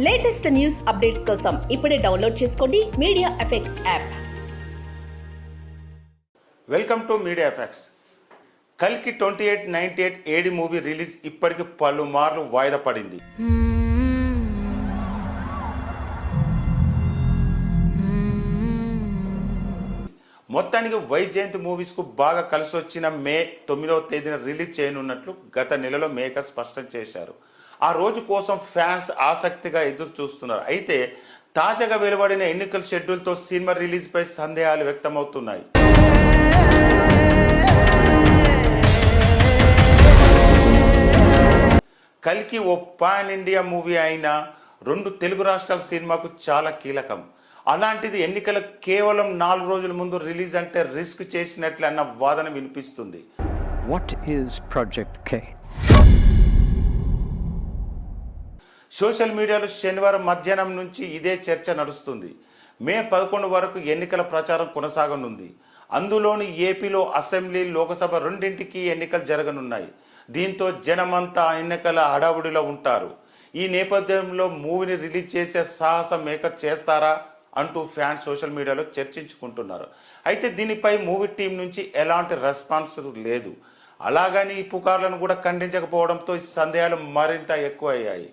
Latest news updates కోసం ఇప్పుడే download చేసుకోండి media effects app. Welcome to media effects. కల్కి 2898 ఏడి మూవీ రిలీజ్ ఇప్పటికి పలుమార్లు వాయిదా పడింది. మొత్తానికి వైజయంతి మూవీస్ కు బాగా కలిసి వచ్చిన మే 9వ తేదీన రిలీజ్ చేయనున్నట్లు గత నెలలో మేకర్ స్పష్టం చేశారు. ఆ రోజు కోసం ఫ్యాన్స్ ఆసక్తిగా ఎదురు చూస్తున్నారు. అయితే తాజాగా వెలువడిన ఎన్నికల షెడ్యూల్తో సినిమా రిలీజ్ పై సందేహాలు వ్యక్తమవుతున్నాయి. కల్కి ఓ పాన్ ఇండియా మూవీ అయినా 2 తెలుగు రాష్ట్రాల సినిమాకు చాలా కీలకం. అలాంటిది ఎన్నికల కేవలం 4 రోజుల ముందు రిలీజ్ అంటే రిస్క్ చేసినట్లే అన్న వాదన వినిపిస్తుంది. What is Project K? Social మీడియాలో శనివారం మధ్యాహ్నం నుంచి ఇదే చర్చ నడుస్తుంది. మే 11 వరకు ఎన్నికల ప్రచారం కొనసాగనుంది. అందులోని ఏపీలో అసెంబ్లీ, లోకసభ రెండింటికి ఎన్నికలు జరగనున్నాయి. దీంతో జనమంతా ఎన్నికల హడావుడిలో ఉంటారు. ఈ నేపథ్యంలో మూవీని రిలీజ్ చేసే సాహసం మేకర్ చేస్తారా అంటూ ఫ్యాన్స్ సోషల్ మీడియాలో చర్చించుకుంటున్నారు. అయితే దీనిపై మూవీ టీం నుంచి ఎలాంటి రెస్పాన్స్ లేదు. అలాగని ఈ పుకార్లను కూడా ఖండించకపోవడంతో సందేహాలు మరింత ఎక్కువయ్యాయి.